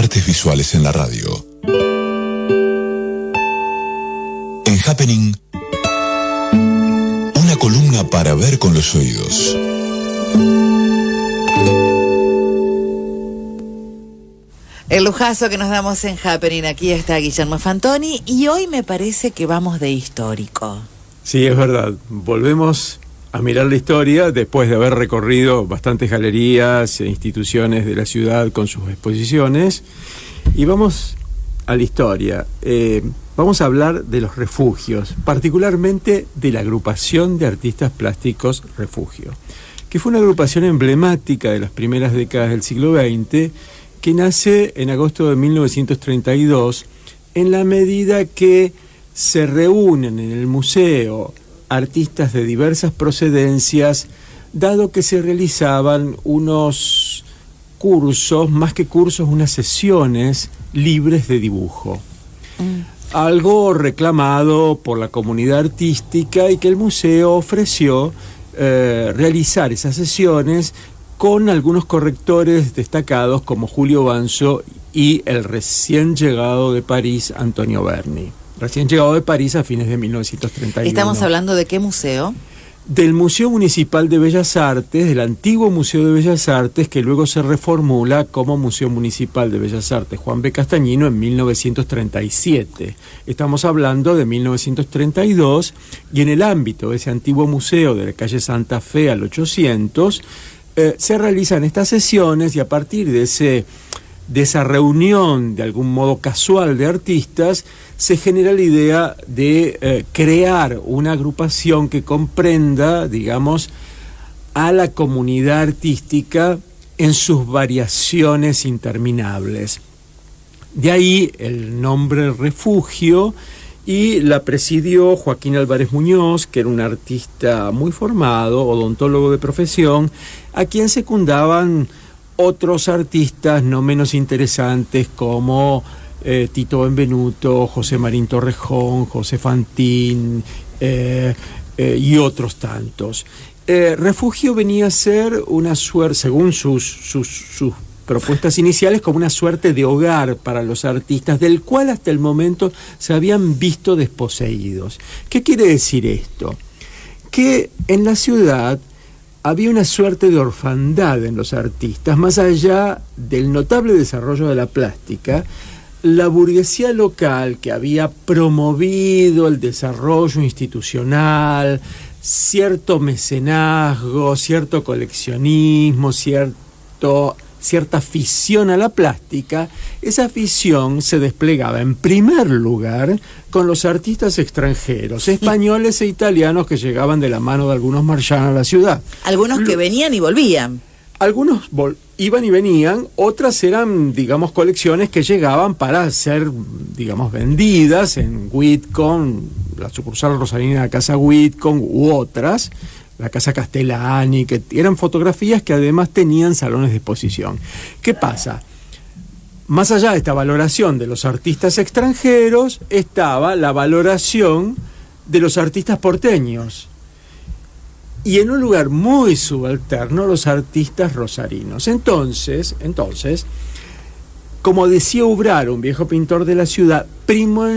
artes visuales en la radio. En Happening, una columna para ver con los oídos. El lujazo que nos damos en Happening. Aquí está Guillermo Fantoni y hoy me parece que vamos de histórico. Sí, es verdad. Volvemos a mirar la historia después de haber recorrido bastantes galerías e instituciones de la ciudad con sus exposiciones. Y vamos a la historia. Vamos a hablar de los refugios, particularmente de la agrupación de artistas plásticos Refugio, que fue una agrupación emblemática de las primeras décadas del siglo XX, que nace en agosto de 1932, en la medida que se reúnen en el museo artistas de diversas procedencias, dado que se realizaban unos cursos, más que cursos, unas sesiones libres de dibujo. Algo reclamado por la comunidad artística y que el museo ofreció realizar esas sesiones con algunos correctores destacados como Julio Banzo y el recién llegado de París, Antonio Berni. Recién llegado de París a fines de 1931. ¿Estamos hablando de qué museo? Del Museo Municipal de Bellas Artes, del antiguo Museo de Bellas Artes, que luego se reformula como Museo Municipal de Bellas Artes Juan B. Castañino en 1937. Estamos hablando de 1932, y en el ámbito de ese antiguo museo de la calle Santa Fe al 800, se realizan estas sesiones, y a partir de esa reunión de algún modo casual de artistas, se genera la idea de crear una agrupación que comprenda, digamos, a la comunidad artística en sus variaciones interminables. De ahí el nombre Refugio, y la presidió Joaquín Álvarez Muñoz, que era un artista muy formado, odontólogo de profesión, a quien secundaban otros artistas no menos interesantes como Tito Benvenuto, José Marín Torrejón, José Fantín y otros tantos. Refugio venía a ser una suerte, según sus propuestas iniciales, como una suerte de hogar para los artistas, del cual hasta el momento se habían visto desposeídos. ¿Qué quiere decir esto? Que en la ciudad había una suerte de orfandad en los artistas. Más allá del notable desarrollo de la plástica, la burguesía local, que había promovido el desarrollo institucional, cierto mecenazgo, cierto coleccionismo, cierta afición a la plástica, esa afición se desplegaba en primer lugar con los artistas extranjeros, españoles e italianos, que llegaban de la mano de algunos Marchand a la ciudad. Algunos que venían y volvían. Algunos iban y venían, otras eran, digamos, colecciones que llegaban para ser, digamos, vendidas en Whitcomb, la sucursal rosarina de la Casa Whitcomb, u otras, la Casa Castellani, que eran fotografías que además tenían salones de exposición. ¿Qué pasa? Más allá de esta valoración de los artistas extranjeros, estaba la valoración de los artistas porteños. Y en un lugar muy subalterno, los artistas rosarinos. Entonces, como decía Ubraro, un viejo pintor de la ciudad, primó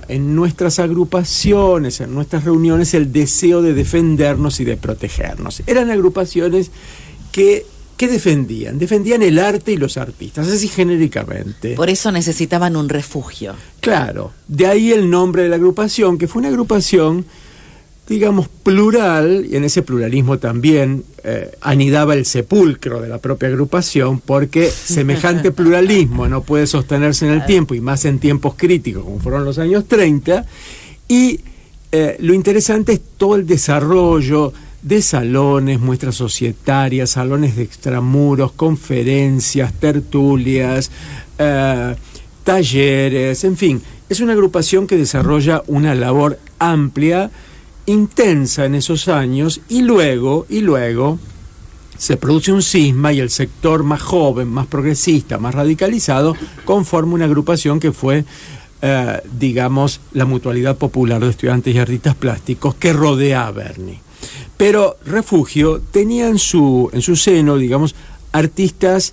en nuestras agrupaciones, en nuestras reuniones, el deseo de defendernos y de protegernos. Eran agrupaciones que defendían el arte y los artistas, así genéricamente. Por eso necesitaban un refugio. Claro, de ahí el nombre de la agrupación, que fue una agrupación, digamos, plural, y en ese pluralismo también anidaba el sepulcro de la propia agrupación, porque semejante pluralismo no puede sostenerse en el tiempo, y más en tiempos críticos como fueron los años 30, y lo interesante es todo el desarrollo de salones, muestras societarias, salones de extramuros, conferencias, tertulias, talleres, en fin, es una agrupación que desarrolla una labor amplia, intensa en esos años, y luego se produce un cisma, y el sector más joven, más progresista, más radicalizado, conforma una agrupación que fue, digamos, la Mutualidad Popular de Estudiantes y Artistas Plásticos, que rodea a Berni. Pero Refugio tenía en su seno, digamos, artistas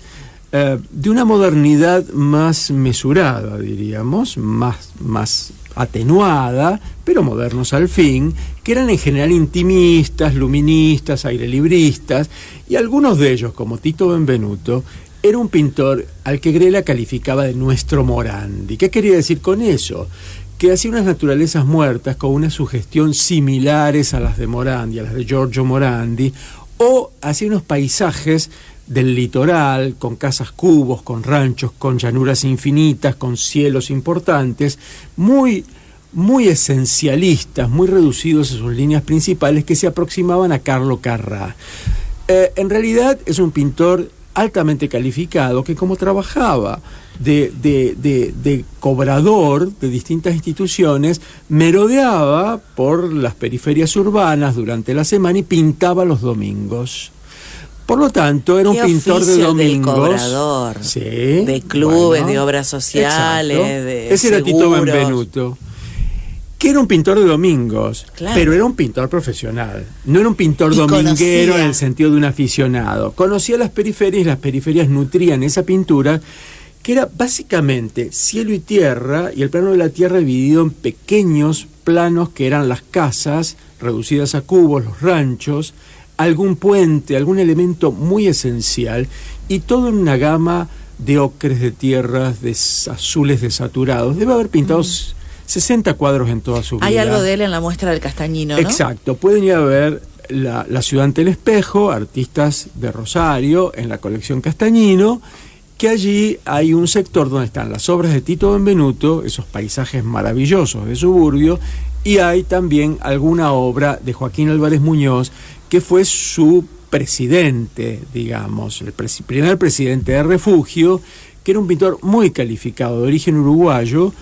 de una modernidad más mesurada, diríamos, más atenuada, pero modernos al fin, que eran en general intimistas, luministas, airelibristas, y algunos de ellos, como Tito Benvenuto, era un pintor al que Grela calificaba de nuestro Morandi. ¿Qué quería decir con eso? Que hacía unas naturalezas muertas con una sugestión similares a las de Morandi, a las de Giorgio Morandi, o hacía unos paisajes del litoral, con casas cubos, con ranchos, con llanuras infinitas, con cielos importantes, muy esencialistas, muy reducidos a sus líneas principales, que se aproximaban a Carlo Carrà. En realidad es un pintor altamente calificado que, como trabajaba de cobrador de distintas instituciones, merodeaba por las periferias urbanas durante la semana y pintaba los domingos. Por lo tanto, era un pintor de domingos. Del cobrador, sí, de clubes, de obras sociales, exacto. de Ese era Tito seguros. Benvenuto, que era un pintor de domingos, claro, pero era un pintor profesional. No era un pintor dominguero en el sentido de un aficionado. Conocía las periferias y las periferias nutrían esa pintura, que era básicamente cielo y tierra, y el plano de la tierra dividido en pequeños planos que eran las casas, reducidas a cubos, los ranchos, algún puente, algún elemento muy esencial, y todo en una gama de ocres, de tierras, de azules desaturados. Debe haber pintado 60 cuadros en toda su vida. Hay algo de él en la muestra del Castañino, ¿no? Exacto. Pueden ir a ver la ciudad ante el espejo, artistas de Rosario, en la colección Castañino, que allí hay un sector donde están las obras de Tito Benvenuto, esos paisajes maravillosos de suburbio, y hay también alguna obra de Joaquín Álvarez Muñoz, que fue su presidente, digamos, el primer presidente de Refugio, que era un pintor muy calificado, de origen uruguayo,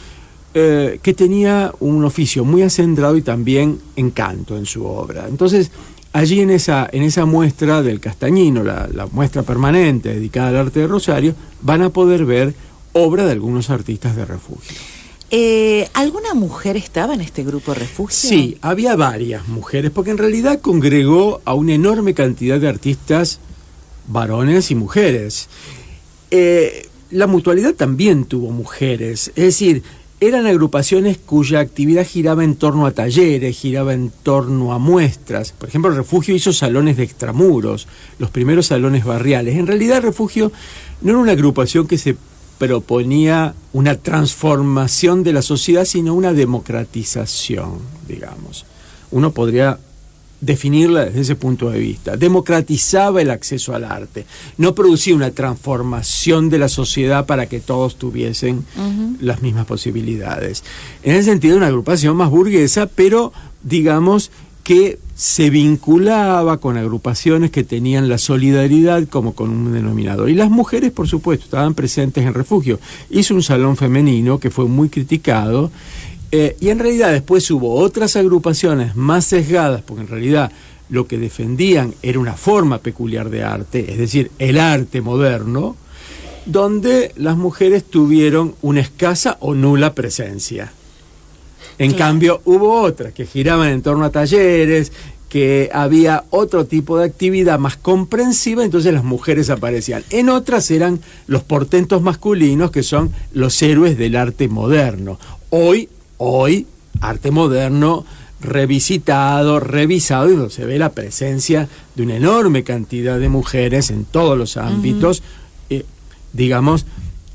que tenía un oficio muy acendrado y también encanto en su obra. Entonces, allí en esa muestra del Castañino, la muestra permanente dedicada al arte de Rosario, van a poder ver obra de algunos artistas de Refugio. ¿Alguna mujer estaba en este grupo Refugio? Sí, había varias mujeres, porque en realidad congregó a una enorme cantidad de artistas varones y mujeres. La Mutualidad también tuvo mujeres, es decir, eran agrupaciones cuya actividad giraba en torno a talleres, giraba en torno a muestras. Por ejemplo, el Refugio hizo salones de extramuros, los primeros salones barriales. En realidad, el Refugio no era una agrupación que se proponía una transformación de la sociedad, sino una democratización, digamos. Uno podría definirla desde ese punto de vista. Democratizaba el acceso al arte, no producía una transformación de la sociedad para que todos tuviesen las mismas posibilidades. En ese sentido, una agrupación más burguesa, pero digamos que se vinculaba con agrupaciones que tenían la solidaridad como con un denominador. Y las mujeres, por supuesto, estaban presentes en Refugio. Hizo un salón femenino que fue muy criticado, y en realidad después hubo otras agrupaciones más sesgadas, porque en realidad lo que defendían era una forma peculiar de arte, es decir, el arte moderno, donde las mujeres tuvieron una escasa o nula presencia. En cambio, hubo otras que giraban en torno a talleres, que había otro tipo de actividad más comprensiva, entonces las mujeres aparecían. En otras eran los portentos masculinos, que son los héroes del arte moderno. Hoy, arte moderno revisitado, revisado, y donde se ve la presencia de una enorme cantidad de mujeres en todos los ámbitos, digamos,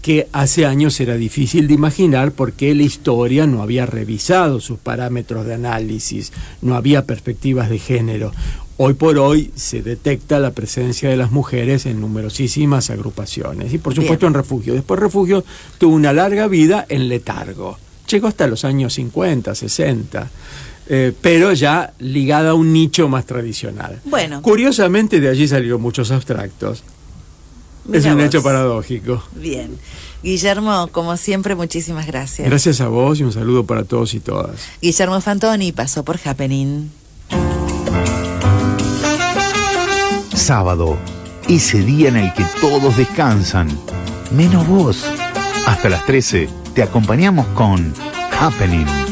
que hace años era difícil de imaginar porque la historia no había revisado sus parámetros de análisis, no había perspectivas de género. Hoy por hoy se detecta la presencia de las mujeres en numerosísimas agrupaciones y por supuesto en Refugio. Después Refugio tuvo una larga vida en letargo, llegó hasta los años 50, 60, pero ya ligada a un nicho más tradicional. Bueno. Curiosamente de allí salieron muchos abstractos. Mira es un vos. hecho paradójico. Bien. Guillermo, como siempre, muchísimas gracias. Gracias a vos y un saludo para todos y todas. Guillermo Fantoni pasó por Happening. Sábado, ese día en el que todos descansan, menos vos. Hasta las 13 te acompañamos con Happening.